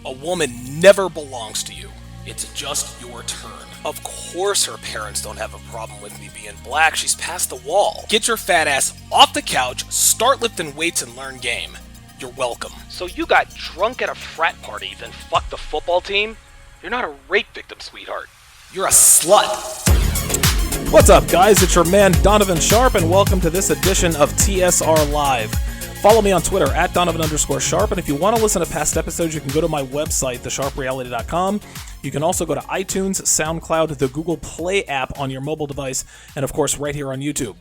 A woman never belongs to you. It's just your turn. Of course her parents don't have a problem with me being black. She's past the wall. Get your fat ass off the couch, start lifting weights, and learn game. You're welcome. So you got drunk at a frat party, then fucked the football team? You're not a rape victim, sweetheart. You're a slut. What's up, guys? It's your man, Donovan Sharp, and welcome to this edition of TSR Live. Follow me on Twitter, at Donovan_Sharp, and if you want to listen to past episodes, you can go to my website, thesharpreality.com. You can also go to iTunes, SoundCloud, the Google Play app on your mobile device, and of course, right here on YouTube.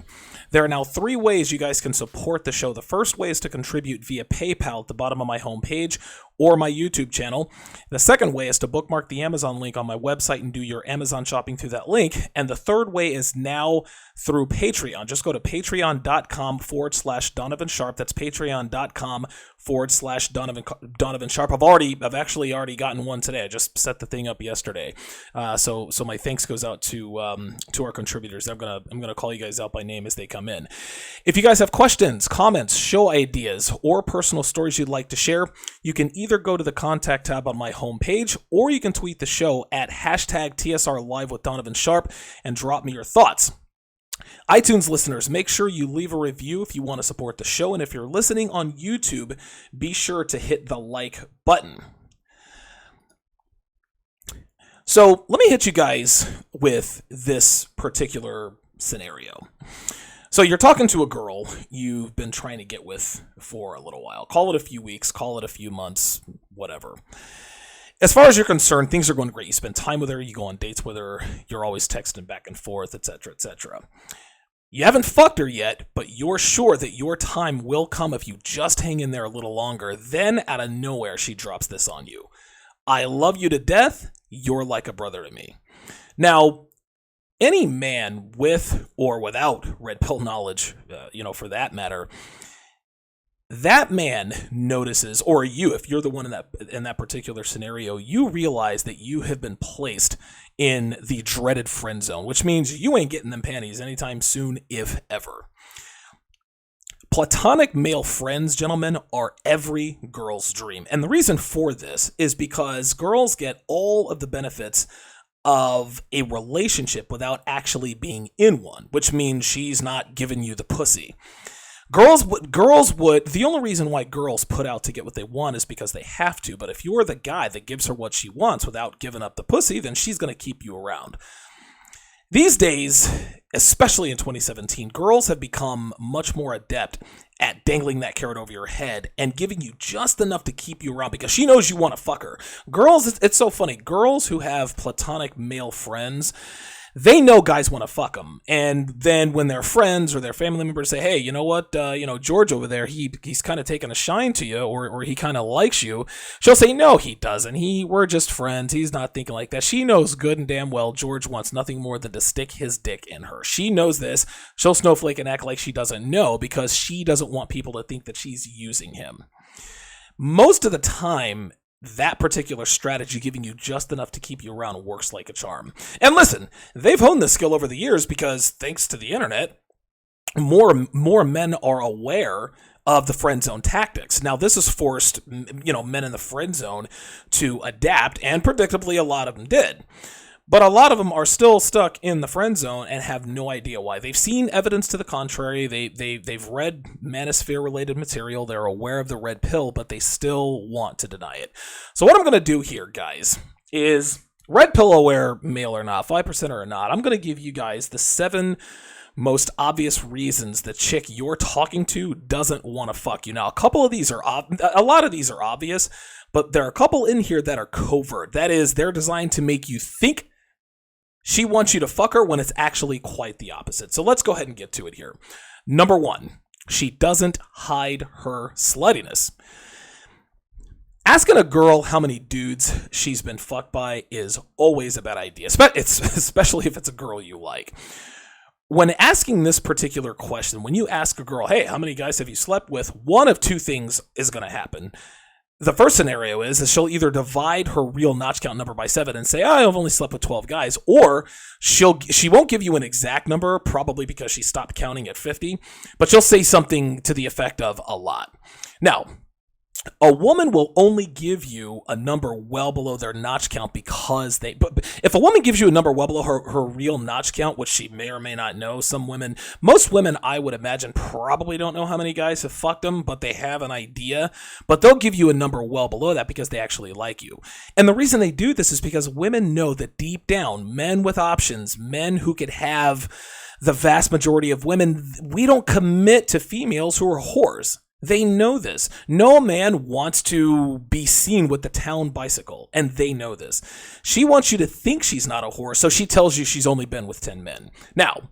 There are now 3 ways you guys can support the show. The first way is to contribute via PayPal at the bottom of my homepage or my YouTube channel. The second way is to bookmark the Amazon link on my website and do your Amazon shopping through that link. And the third way is now through Patreon. Just go to patreon.com/Donovan Sharp. That's patreon.com/Donovan Sharp. I've actually already gotten one today. I just set the thing up yesterday. So my thanks goes out to our contributors. I'm gonna call you guys out by name as they come in. If you guys have questions, comments, show ideas, or personal stories you'd like to share, you can either go to the contact tab on my homepage, or you can tweet the show at #TSR Live with Donovan Sharp and drop me your thoughts. iTunes listeners, make sure you leave a review if you want to support the show, and if you're listening on YouTube, be sure to hit the like button. So let me hit you guys with this particular scenario. So you're talking to a girl you've been trying to get with for a little while. Call it a few weeks, call it a few months, whatever. As far as you're concerned, things are going great. You spend time with her, you go on dates with her, you're always texting back and forth, etc., etc. You haven't fucked her yet, but you're sure that your time will come if you just hang in there a little longer. Then, out of nowhere, she drops this on you. I love you to death. You're like a brother to me. Now, any man with or without red pill knowledge, for that matter, that man notices, or you, if you're the one in that particular scenario, you realize that you have been placed in the dreaded friend zone, which means you ain't getting them panties anytime soon, if ever. Platonic male friends, gentlemen, are every girl's dream. And the reason for this is because girls get all of the benefits of a relationship without actually being in one, which means she's not giving you the pussy. The only reason why girls put out to get what they want is because they have to, but if you're the guy that gives her what she wants without giving up the pussy, then she's going to keep you around. These days, especially in 2017, girls have become much more adept at dangling that carrot over your head and giving you just enough to keep you around because she knows you want to fuck her. Girls, it's so funny. Girls who have platonic male friends, they know guys want to fuck them. And then when their friends or their family members say, hey, you know what, George over there, he's kind of taking a shine to you, or he kind of likes you, she'll say, no, he doesn't. We're just friends. He's not thinking like that. She knows good and damn well George wants nothing more than to stick his dick in her. She knows this. She'll snowflake and act like she doesn't know because she doesn't want people to think that she's using him. Most of the time, that particular strategy, giving you just enough to keep you around, works like a charm. And listen, they've honed this skill over the years because thanks to the internet, more men are aware of the friend zone tactics. Now, this has forced, men in the friend zone to adapt, and predictably, a lot of them did. But a lot of them are still stuck in the friend zone and have no idea why. They've seen evidence to the contrary. They've read manosphere-related material. They're aware of the red pill, but they still want to deny it. So what I'm going to do here, guys, is red pill aware, male or not, 5% or not, I'm going to give you guys the 7 most obvious reasons the chick you're talking to doesn't want to fuck you. Now, a lot of these are obvious, but there are a couple in here that are covert. That is, they're designed to make you think she wants you to fuck her when it's actually quite the opposite. So let's go ahead and get to it here. Number 1, she doesn't hide her sluttiness. Asking a girl how many dudes she's been fucked by is always a bad idea, especially if it's a girl you like. When asking this particular question, when you ask a girl, hey, how many guys have you slept with, one of 2 things is going to happen. The first scenario is that she'll either divide her real notch count number by 7 and say, I've only slept with 12 guys, or she won't give you an exact number, probably because she stopped counting at 50, but she'll say something to the effect of a lot. Now, a woman will only give you a number well below their notch count because but if a woman gives you a number well below her real notch count, which she may or may not know, most women I would imagine probably don't know how many guys have fucked them, but they have an idea, but they'll give you a number well below that because they actually like you. And the reason they do this is because women know that deep down, men with options, men who could have the vast majority of women, we don't commit to females who are whores. They know this. No man wants to be seen with the town bicycle, and they know this. She wants you to think she's not a whore, so she tells you she's only been with 10 men. Now,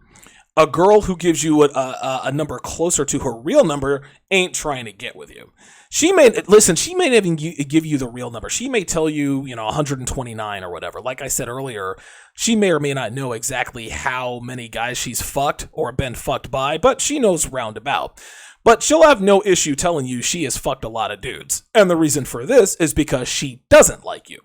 a girl who gives you a number closer to her real number ain't trying to get with you. She may not even give you the real number. She may tell you, 129 or whatever. Like I said earlier, she may or may not know exactly how many guys she's fucked or been fucked by, but she knows roundabout. But she'll have no issue telling you she has fucked a lot of dudes. And the reason for this is because she doesn't like you.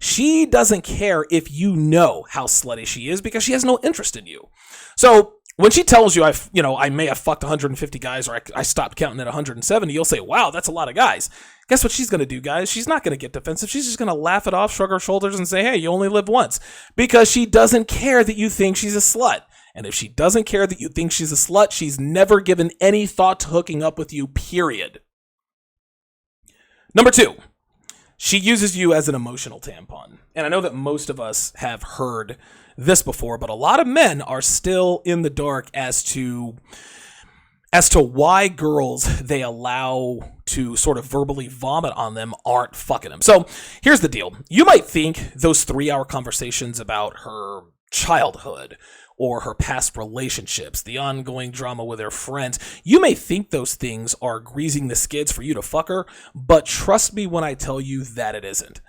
She doesn't care if you know how slutty she is because she has no interest in you. So when she tells you, I may have fucked 150 guys or I stopped counting at 170, you'll say, wow, that's a lot of guys. Guess what she's going to do, guys? She's not going to get defensive. She's just going to laugh it off, shrug her shoulders, and say, hey, you only live once. Because she doesn't care that you think she's a slut. And if she doesn't care that you think she's a slut, she's never given any thought to hooking up with you, period. Number 2, she uses you as an emotional tampon. And I know that most of us have heard this before, but a lot of men are still in the dark as to why girls they allow to sort of verbally vomit on them aren't fucking them. So here's the deal. You might think those 3-hour conversations about her childhood or her past relationships, the ongoing drama with her friends, you may think those things are greasing the skids for you to fuck her, but trust me when I tell you that it isn't.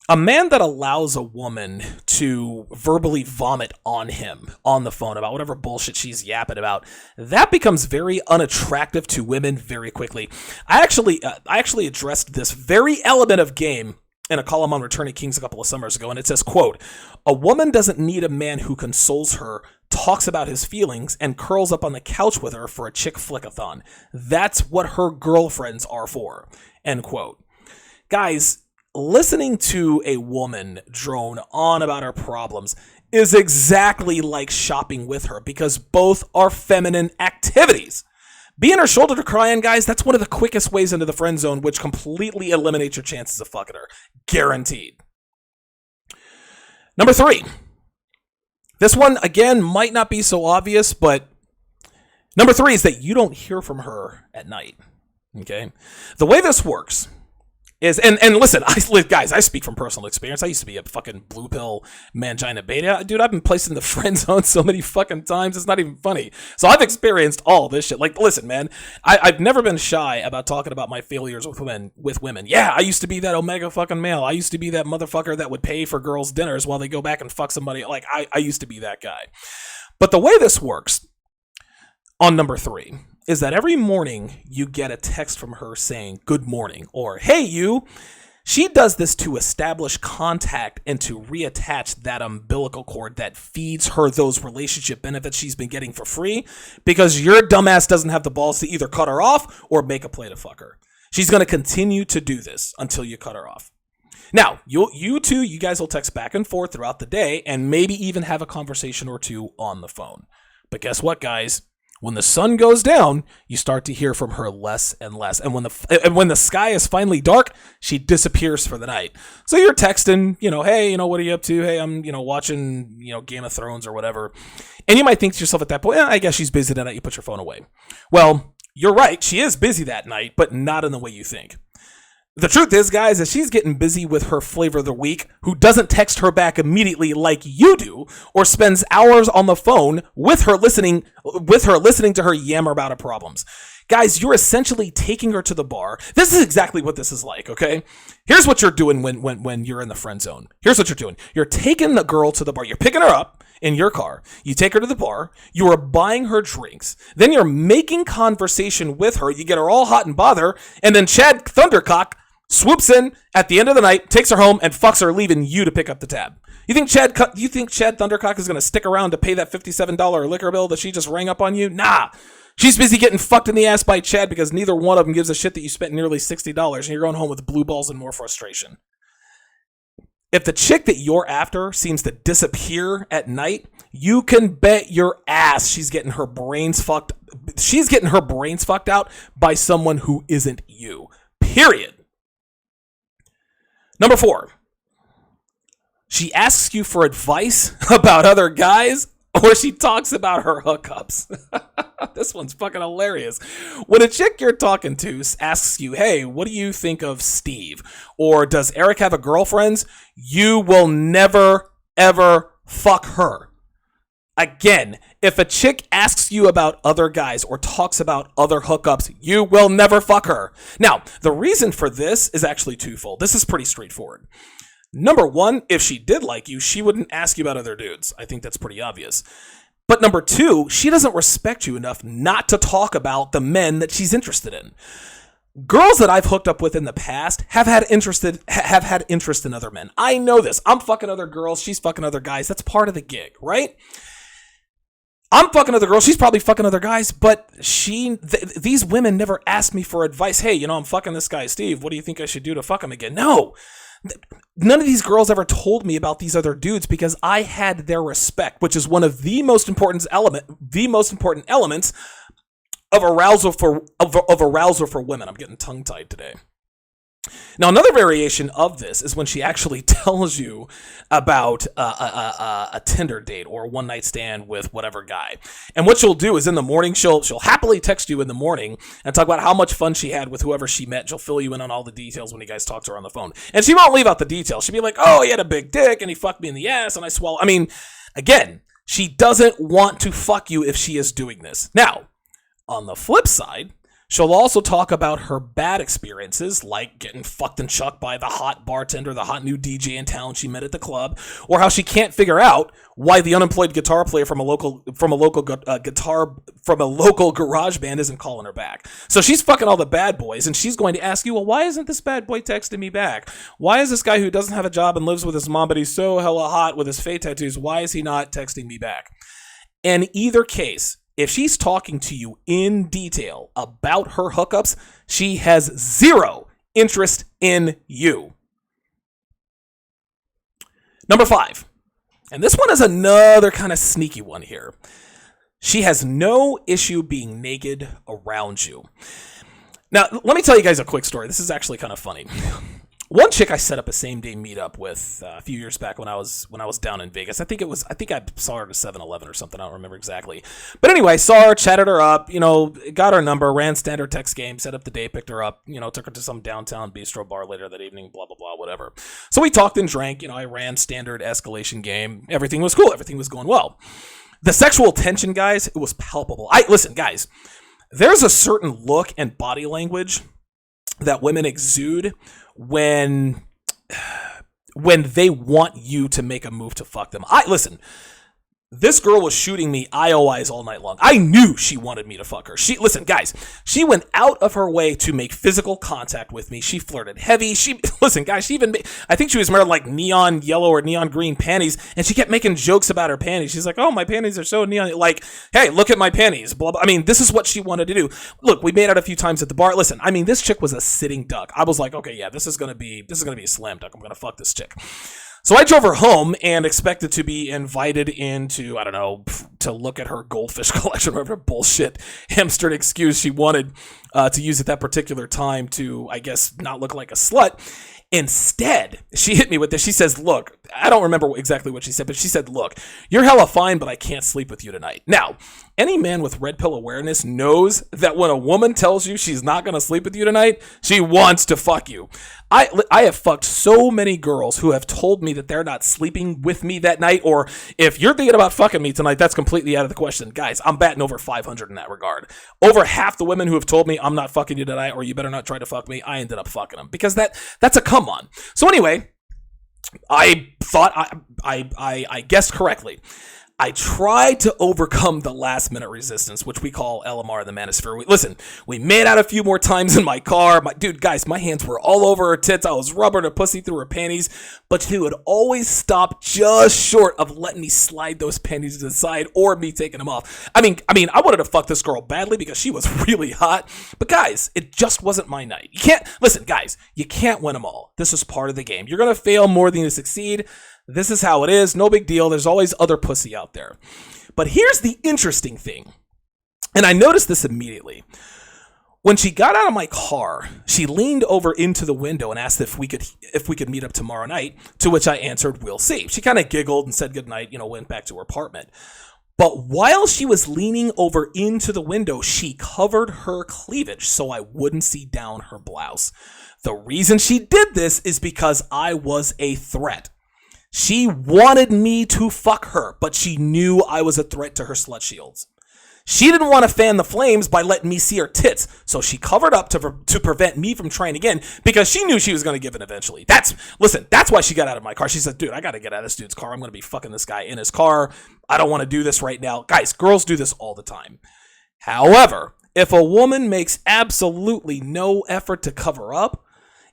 A man that allows a woman to verbally vomit on him on the phone about whatever bullshit she's yapping about, that becomes very unattractive to women very quickly. I actually addressed this very element of game in a column on Returning Kings a couple of summers ago, and it says, quote, a woman doesn't need a man who consoles her, talks about his feelings, and curls up on the couch with her for a chick flickathon. That's what her girlfriends are for, end quote. Guys, listening to a woman drone on about her problems is exactly like shopping with her because both are feminine activities. Being her shoulder to cry on, guys, that's one of the quickest ways into the friend zone, which completely eliminates your chances of fucking her. Guaranteed. Number 3. This one, again, might not be so obvious, but number 3 is that you don't hear from her at night. Okay? The way this works is, and listen, guys, I speak from personal experience. I used to be a fucking blue pill mangina beta. Dude, I've been placed in the friend zone so many fucking times, it's not even funny. So I've experienced all this shit. Like, listen, man, I've never been shy about talking about my failures with women. Yeah, I used to be that omega fucking male. I used to be that motherfucker that would pay for girls' dinners while they go back and fuck somebody. Like, I used to be that guy. But the way this works on number 3 is that every morning you get a text from her saying, good morning, or hey, you. She does this to establish contact and to reattach that umbilical cord that feeds her those relationship benefits she's been getting for free because your dumbass doesn't have the balls to either cut her off or make a play to fuck her. She's going to continue to do this until you cut her off. Now, you guys will text back and forth throughout the day and maybe even have a conversation or two on the phone. But guess what, guys? When the sun goes down, you start to hear from her less and less. And when the sky is finally dark, she disappears for the night. So you're texting, hey, what are you up to? Hey, I'm, watching, Game of Thrones or whatever. And you might think to yourself at that point, I guess she's busy that night. You put your phone away. Well, you're right. She is busy that night, but not in the way you think. The truth is, guys, is she's getting busy with her flavor of the week who doesn't text her back immediately like you do or spends hours on the phone with her listening to her yammer about her problems. Guys, you're essentially taking her to the bar. This is exactly what this is like, okay? Here's what you're doing when you're in the friend zone. Here's what you're doing. You're taking the girl to the bar. You're picking her up in your car. You take her to the bar. You are buying her drinks. Then you're making conversation with her. You get her all hot and bothered. And then Chad Thundercock swoops in at the end of the night, takes her home, and fucks her, leaving you to pick up the tab. You think Chad Thundercock is going to stick around to pay that $57 liquor bill that she just rang up on you? Nah. She's busy getting fucked in the ass by Chad because neither one of them gives a shit that you spent nearly $60 and you're going home with blue balls and more frustration. If the chick that you're after seems to disappear at night, you can bet your ass she's getting her brains fucked. She's getting her brains fucked out by someone who isn't you. Period. Number 4. She asks you for advice about other guys, or she talks about her hookups. This one's fucking hilarious. When a chick you're talking to asks you, hey, what do you think of Steve? Or does Eric have a girlfriend? You will never, ever fuck her. Again, if a chick asks you about other guys or talks about other hookups, you will never fuck her. Now, the reason for this is actually twofold. This is pretty straightforward. Number 1, if she did like you, she wouldn't ask you about other dudes. I think that's pretty obvious. But number 2, she doesn't respect you enough not to talk about the men that she's interested in. Girls that I've hooked up with in the past have had interest in other men. I know this. I'm fucking other girls. She's fucking other guys. That's part of the gig, right? I'm fucking other girls. She's probably fucking other guys, but these women never ask me for advice. Hey, I'm fucking this guy, Steve. What do you think I should do to fuck him again? No. None of these girls ever told me about these other dudes because I had their respect, which is one of the most important elements of arousal for women. I'm getting tongue-tied today. Now, another variation of this is when she actually tells you about a Tinder date or a one-night stand with whatever guy. And what she'll do is in the morning, she'll happily text you in the morning and talk about how much fun she had with whoever she met. She'll fill you in on all the details when you guys talk to her on the phone. And she won't leave out the details. She'll be like, oh, he had a big dick and he fucked me in the ass and I swallowed. I mean, again, she doesn't want to fuck you if she is doing this. Now, on the flip side, she'll also talk about her bad experiences, like getting fucked and chucked by the hot bartender, the hot new DJ in town she met at the club, or how she can't figure out why the unemployed guitar player from a local garage band isn't calling her back. So she's fucking all the bad boys, and she's going to ask you, well, why isn't this bad boy texting me back? Why is this guy who doesn't have a job and lives with his mom, but he's so hella hot with his fake tattoos, why is he not texting me back? In either case, if she's talking to you in detail about her hookups, she has zero interest in you. Number 5, and this one is another kind of sneaky one here. She has no issue being naked around you. Now, let me tell you guys a quick story. This is actually kind of funny. One chick I set up a same-day meetup with a few years back when I was down in Vegas. I think I saw her at a 7-Eleven or something. I don't remember exactly. But anyway, saw her, chatted her up, got her number, ran standard text game, set up the date, picked her up, took her to some downtown bistro bar later that evening, blah, blah, blah, whatever. So we talked and drank. I ran standard escalation game. Everything was cool. Everything was going well. The sexual tension, guys, it was palpable. Listen, guys, there's a certain look and body language that women exude when they want you to make a move to fuck them. Listen, this girl was shooting me IOIs all night long. I knew she wanted me to fuck her. Listen, guys, she went out of her way to make physical contact with me. She flirted heavy. Listen, guys, I think she was wearing like neon yellow or neon green panties, and she kept making jokes about her panties. She's like, oh, my panties are so neon. Like, hey, look at my panties. Blah, blah. I mean, this is what she wanted to do. Look, we made out a few times at the bar. Listen, I mean, this chick was a sitting duck. I was like, okay, yeah, this is gonna be a slam dunk. I'm gonna fuck this chick. So I drove her home and expected to be invited into, I don't know, to look at her goldfish collection, whatever bullshit hamstered excuse she wanted to use at that particular time to, I guess, not look like a slut. Instead, she hit me with this. She says, look, I don't remember exactly what she said, but she said, look, you're hella fine, but I can't sleep with you tonight. Now, any man with red pill awareness knows that when a woman tells you she's not going to sleep with you tonight, she wants to fuck you. I have fucked so many girls who have told me that they're not sleeping with me that night, or if you're thinking about fucking me tonight, that's completely out of the question. Guys, I'm batting over 500 in that regard. Over half the women who have told me I'm not fucking you tonight, or you better not try to fuck me, I ended up fucking them, because that's a come on. So anyway, I thought I guessed correctly. I tried to overcome the last minute resistance, which we call LMR in the Manosphere. We made out a few more times in my car. Guys, my hands were all over her tits. I was rubbing her pussy through her panties, but she would always stop just short of letting me slide those panties to the side or me taking them off. I mean, I wanted to fuck this girl badly because she was really hot, but guys, it just wasn't my night. Guys, you can't win them all. This is part of the game. You're going to fail more than you succeed. This is how it is. No big deal. There's always other pussy out there. But here's the interesting thing. And I noticed this immediately. When she got out of my car, she leaned over into the window and asked if we could meet up tomorrow night, to which I answered, "We'll see." She kind of giggled and said goodnight, went back to her apartment. But while she was leaning over into the window, she covered her cleavage so I wouldn't see down her blouse. The reason she did this is because I was a threat. She wanted me to fuck her, but she knew I was a threat to her slut shields. She didn't want to fan the flames by letting me see her tits, so she covered up to prevent me from trying again because she knew she was going to give in eventually. That's why she got out of my car. She said, "Dude, I got to get out of this dude's car. I'm going to be fucking this guy in his car. I don't want to do this right now." Guys, girls do this all the time. However, if a woman makes absolutely no effort to cover up,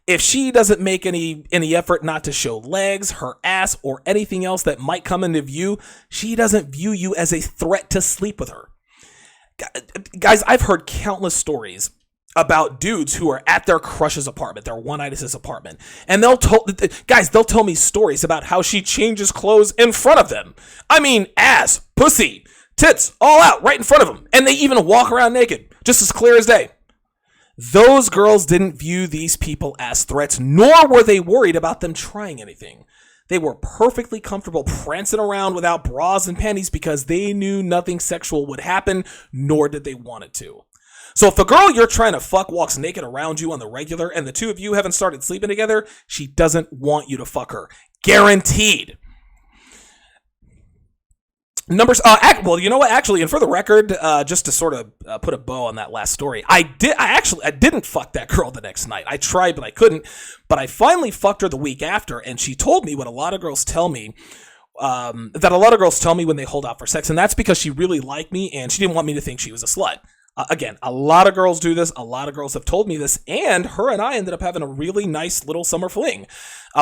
if she doesn't make any effort not to show legs, her ass, or anything else that might come into view, she doesn't view you as a threat to sleep with her. Guys, I've heard countless stories about dudes who are at their crush's apartment, their one-nighter's apartment, and they'll tell me stories about how she changes clothes in front of them. I mean, ass, pussy, tits, all out right in front of them, and they even walk around naked, just as clear as day. Those girls didn't view these people as threats, nor were they worried about them trying anything. They were perfectly comfortable prancing around without bras and panties because they knew nothing sexual would happen, nor did they want it to. So if a girl you're trying to fuck walks naked around you on the regular and the two of you haven't started sleeping together, she doesn't want you to fuck her. Guaranteed. Numbers. Well, you know what? Actually, and for the record, just to sort of put a bow on that last story, I didn't fuck that girl the next night. I tried, but I couldn't. But I finally fucked her the week after, and she told me what a lot of girls tell me. That a lot of girls tell me when they hold out for sex, and that's because she really liked me and she didn't want me to think she was a slut. Again, a lot of girls do this. A lot of girls have told me this, and her and I ended up having a really nice little summer fling.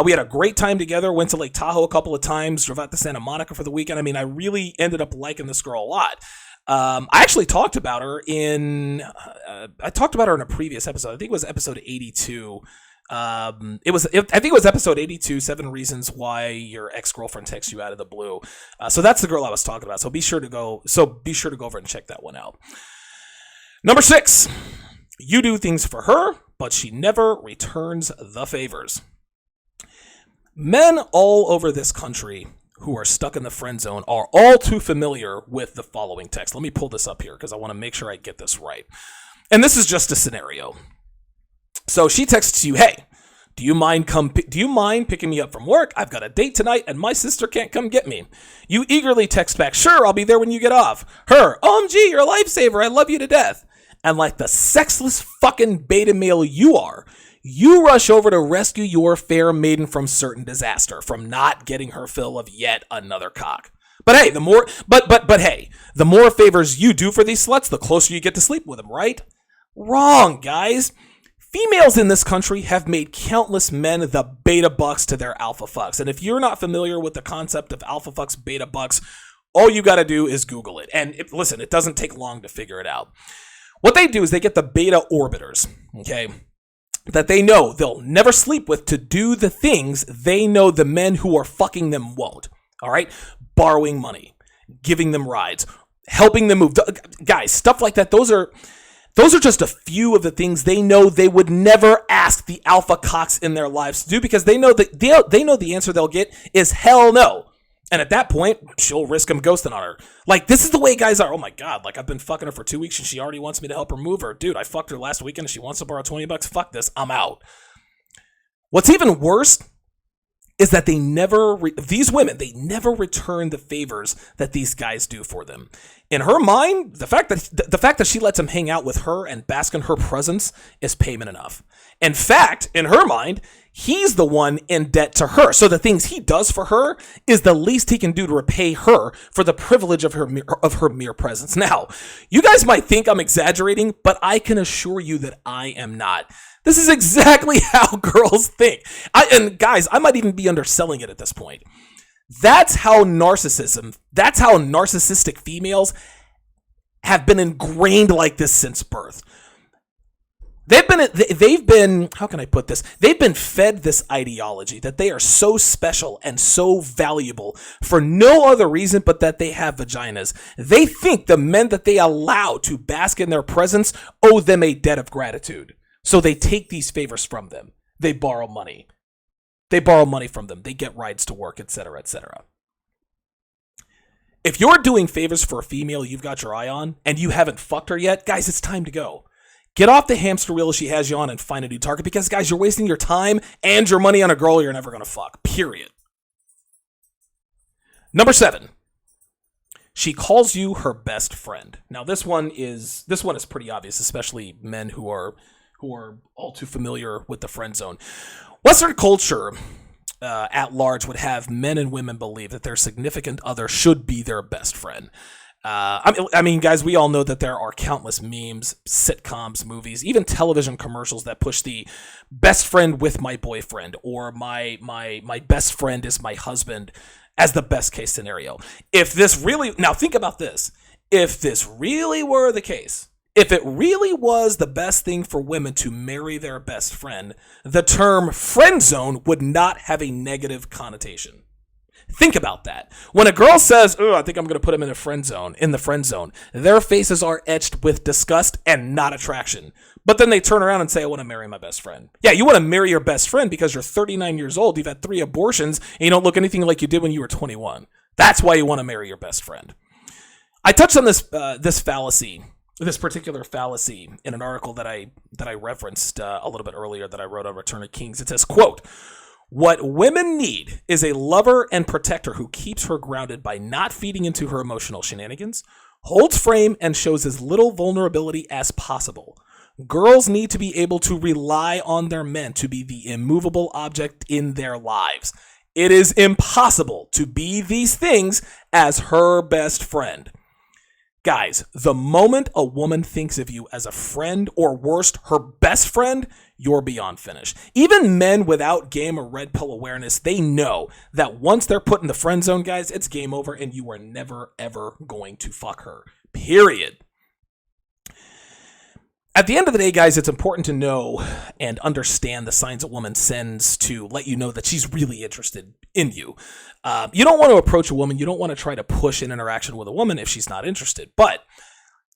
We had a great time together, went to Lake Tahoe a couple of times, drove out to Santa Monica for the weekend. I mean, I really ended up liking this girl a lot. I actually talked about her in a previous episode. I think it was episode 82. I think it was episode 82, 7 Reasons Why Your Ex-Girlfriend Texts You Out of the Blue. So that's the girl I was talking about. So be sure to go over and check that one out. Number 6, you do things for her, but she never returns the favors. Men all over this country who are stuck in the friend zone are all too familiar with the following text. Let me pull this up here because I want to make sure I get this right. And this is just a scenario. So she texts you, "Hey, do you mind picking me up from work? I've got a date tonight and my sister can't come get me." You eagerly text back, "Sure, I'll be there when you get off." Her, "OMG, you're a lifesaver. I love you to death." And like the sexless fucking beta male you are, you rush over to rescue your fair maiden from certain disaster, from not getting her fill of yet another cock. But hey, the more favors you do for these sluts, the closer you get to sleep with them, right? Wrong, guys. Females in this country have made countless men the beta bucks to their alpha fucks. And if you're not familiar with the concept of alpha fucks, beta bucks, all you got to do is Google it. And listen, it doesn't take long to figure it out. What they do is they get the beta orbiters, okay, that they know they'll never sleep with to do the things they know the men who are fucking them won't, all right? Borrowing money, giving them rides, helping them move. Guys, stuff like that, those are just a few of the things they know they would never ask the alpha cocks in their lives to do because they know the answer they'll get is hell no. And at that point, she'll risk him ghosting on her. Like, this is the way guys are. "Oh my God, like I've been fucking her for 2 weeks and she already wants me to help her move her. Dude, I fucked her last weekend and she wants to borrow $20. Fuck this, I'm out." What's even worse is that these women never return the favors that these guys do for them. In her mind, the fact that she lets him hang out with her and bask in her presence is payment enough. In fact, in her mind, he's the one in debt to her. So the things he does for her is the least he can do to repay her for the privilege of her mere presence. Now, you guys might think I'm exaggerating, but I can assure you that I am not. This is exactly how girls think. And guys, I might even be underselling it at this point. That's how narcissistic females have been ingrained like this since birth. They've been, how can I put this? They've been fed this ideology that they are so special and so valuable for no other reason but that they have vaginas. They think the men that they allow to bask in their presence owe them a debt of gratitude. So they take these favors from them. They borrow money. They borrow money from them. They get rides to work, etc., etc. If you're doing favors for a female you've got your eye on and you haven't fucked her yet, guys, it's time to go. Get off the hamster wheel she has you on and find a new target because, guys, you're wasting your time and your money on a girl you're never going to fuck. Period. Number 7. She calls you her best friend. Now, this one is pretty obvious, especially men who are all too familiar with the friend zone. Western culture at large would have men and women believe that their significant other should be their best friend. I mean, guys, we all know that there are countless memes, sitcoms, movies, even television commercials that push the best friend with my boyfriend or my best friend is my husband as the best case scenario. Now think about this. If this really were the case, if it really was the best thing for women to marry their best friend, the term friend zone would not have a negative connotation. Think about that. When a girl says, "Oh, I think I'm going to put him in the friend zone," their faces are etched with disgust and not attraction. But then they turn around and say, "I want to marry my best friend." Yeah, you want to marry your best friend because you're 39 years old, you've had 3 abortions, and you don't look anything like you did when you were 21. That's why you want to marry your best friend. I touched on this particular fallacy in an article that I referenced a little bit earlier that I wrote on Return of Kings. It says, quote, "What women need is a lover and protector who keeps her grounded by not feeding into her emotional shenanigans, holds frame, and shows as little vulnerability as possible. Girls need to be able to rely on their men to be the immovable object in their lives. It is impossible to be these things as her best friend." Guys, the moment a woman thinks of you as a friend, or worst, her best friend, you're beyond finished. Even men without game or red pill awareness, they know that once they're put in the friend zone, guys, it's game over and you are never, ever going to fuck her. Period. At the end of the day, guys, it's important to know and understand the signs a woman sends to let you know that she's really interested in you. You don't want to approach a woman. You don't want to try to push an interaction with a woman if she's not interested. But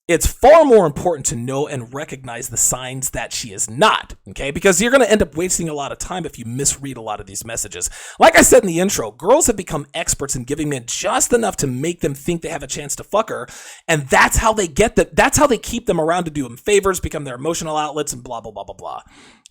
it's far more important to know and recognize the signs that she is not, okay? Because you're going to end up wasting a lot of time if you misread a lot of these messages. Like I said in the intro, girls have become experts in giving men just enough to make them think they have a chance to fuck her, and that's how they that's how they keep them around to do them favors, become their emotional outlets, and blah, blah, blah, blah, blah.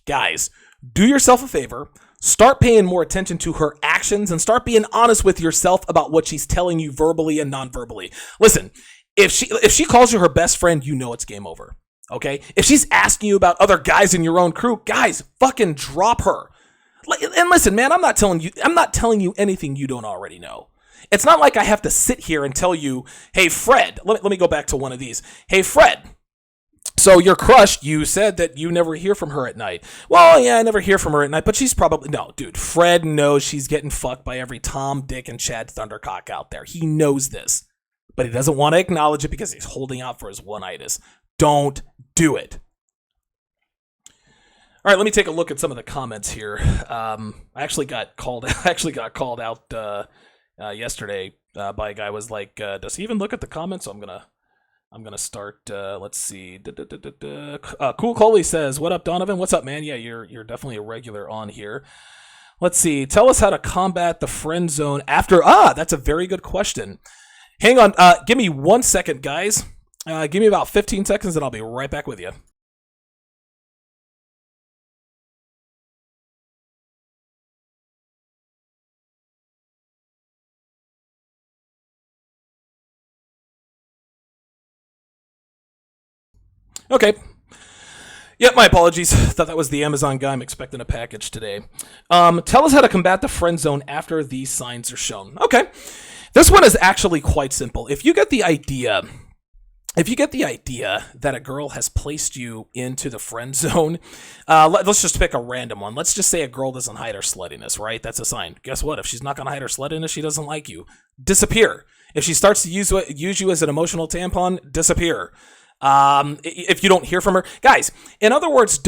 Guys, do yourself a favor. Start paying more attention to her actions and start being honest with yourself about what she's telling you verbally and non-verbally. Listen, if she calls you her best friend, you know it's game over. Okay? If she's asking you about other guys in your own crew, guys, fucking drop her. And listen, man, I'm not telling you anything you don't already know. It's not like I have to sit here and tell you, "Hey, Fred," let me go back to one of these. "Hey, Fred, so your crush, you said that you never hear from her at night." "Well, yeah, I never hear from her at night, but she's probably..." No, dude, Fred knows she's getting fucked by every Tom, Dick, and Chad Thundercock out there. He knows this. But he doesn't want to acknowledge it because he's holding out for his one-itis. Don't do it. All right, let me take a look at some of the comments here. I actually got called out yesterday by a guy who was like, "Does he even look at the comments?" So I'm gonna start. Let's see. Cool Coley says, "What up, Donovan? What's up, man? Yeah, you're definitely a regular on here." Let's see. Tell us how to combat the friend zone after. That's a very good question. Hang on. Give me 1 second, guys. Give me about 15 seconds and I'll be right back with you. Okay. Yeah, my apologies. Thought that was the Amazon guy. I'm expecting a package today. Tell us how to combat the friend zone after these signs are shown. Okay. This one is actually quite simple. If you get the idea that a girl has placed you into the friend zone, let's just pick a random one. Let's just say a girl doesn't hide her sluttiness, right? That's a sign. Guess what? If she's not going to hide her sluttiness, she doesn't like you. Disappear. If she starts to use you as an emotional tampon, disappear. If you don't hear from her, guys, in other words,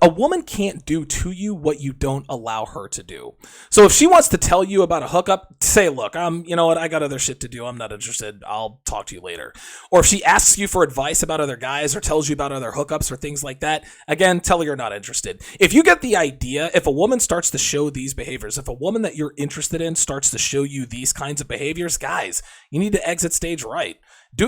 a woman can't do to you what you don't allow her to do. So if she wants to tell you about a hookup, say, look, you know what, I got other shit to do. I'm not interested. I'll talk to you later. Or if she asks you for advice about other guys or tells you about other hookups or things like that, again, tell her you're not interested. If you get the idea, if a woman starts to show these behaviors, if a woman that you're interested in starts to show you these kinds of behaviors, guys, you need to exit stage right. Do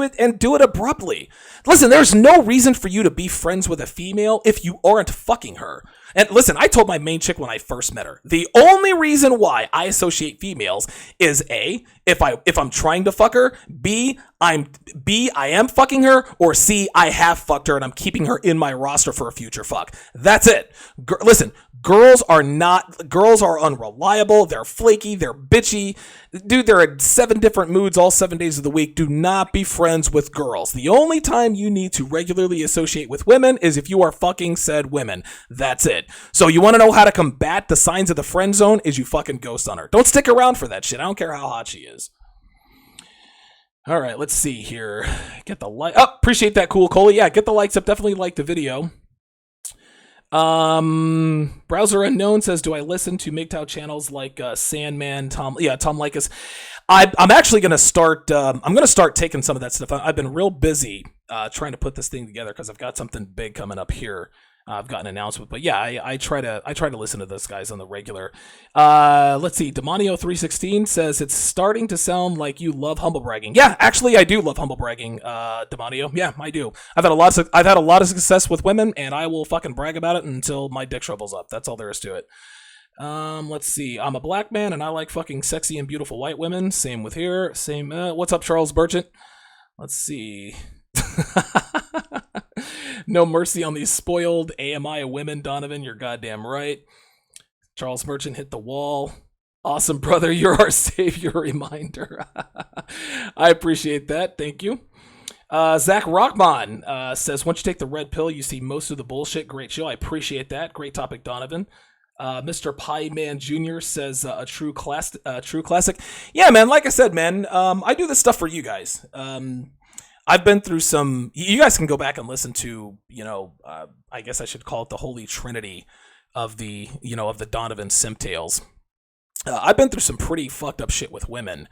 it and do it abruptly. Listen, there's no reason for you to be friends with a female if you aren't fucking her. And listen, I told my main chick when I first met her, the only reason why I associate females is A, if I'm trying to fuck her, B, I am fucking her, or C, I have fucked her and I'm keeping her in my roster for a future fuck. That's it. Listen, girls are unreliable, they're flaky, they're bitchy. Dude, they're in 7 different moods all 7 days of the week. Do not be friends with girls. The only time you need to regularly associate with women is if you are fucking said women. That's it. So you want to know how to combat the signs of the friend zone is you fucking ghost on her. Don't stick around for that shit. I don't care how hot she is. All right, let's see here. Get the like. Oh, appreciate that, Cool Coley. Yeah, get the likes up. Definitely like the video. Browser Unknown says, do I listen to MGTOW channels like Sandman, Tom Likas? I'm actually going to start, I'm going to start taking some of that stuff. I've been real busy trying to put this thing together because I've got something big coming up here. I've got an announcement, but yeah, I try to listen to those guys on the regular. Let's see. Demonio316 says it's starting to sound like you love humble bragging. Yeah, actually, I do love humble bragging. Demonio, yeah, I do. I've had a lot of success with women, and I will fucking brag about it until my dick shrivels up. That's all there is to it. Let's see. I'm a black man, and I like fucking sexy and beautiful white women. Same with here. Same. What's up, Charles Burgett? Let's see. No mercy on these spoiled AMI women, Donovan. You're goddamn right. Charles Merchant hit the wall. Awesome, brother. You're our savior reminder. I appreciate that. Thank you. Zach Rockman says, once you take the red pill, you see most of the bullshit. Great show. I appreciate that. Great topic, Donovan. Mr. Pie Man Jr. says, a true classic. Yeah, man. Like I said, man, I do this stuff for you guys. I've been through some. You guys can go back and listen to, I guess I should call it the holy trinity of the Donovan Simp Tales. I've been through some pretty fucked up shit with women,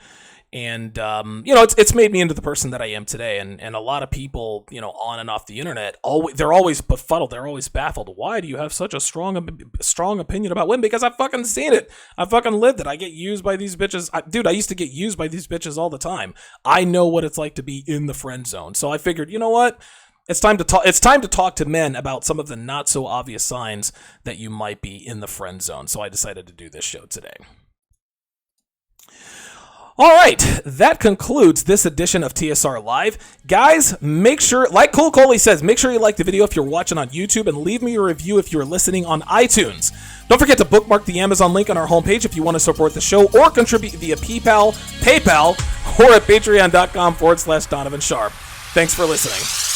and it's made me into the person that I am today. And a lot of people, on and off the internet, they're always befuddled, they're always baffled. Why do you have such a strong opinion about women? Because I've fucking seen it. I fucking lived it. I get used by these bitches. I used to get used by these bitches all the time. I know what it's like to be in the friend zone. So I figured, you know what? It's time to talk. It's time to talk to men about some of the not so obvious signs that you might be in the friend zone. So I decided to do this show today. All right, that concludes this edition of TSR Live. Guys, make sure, like Cool Coley says, make sure you like the video if you're watching on YouTube and leave me a review if you're listening on iTunes. Don't forget to bookmark the Amazon link on our homepage if you want to support the show or contribute via PayPal, or at patreon.com/Donovan Sharp. Thanks for listening.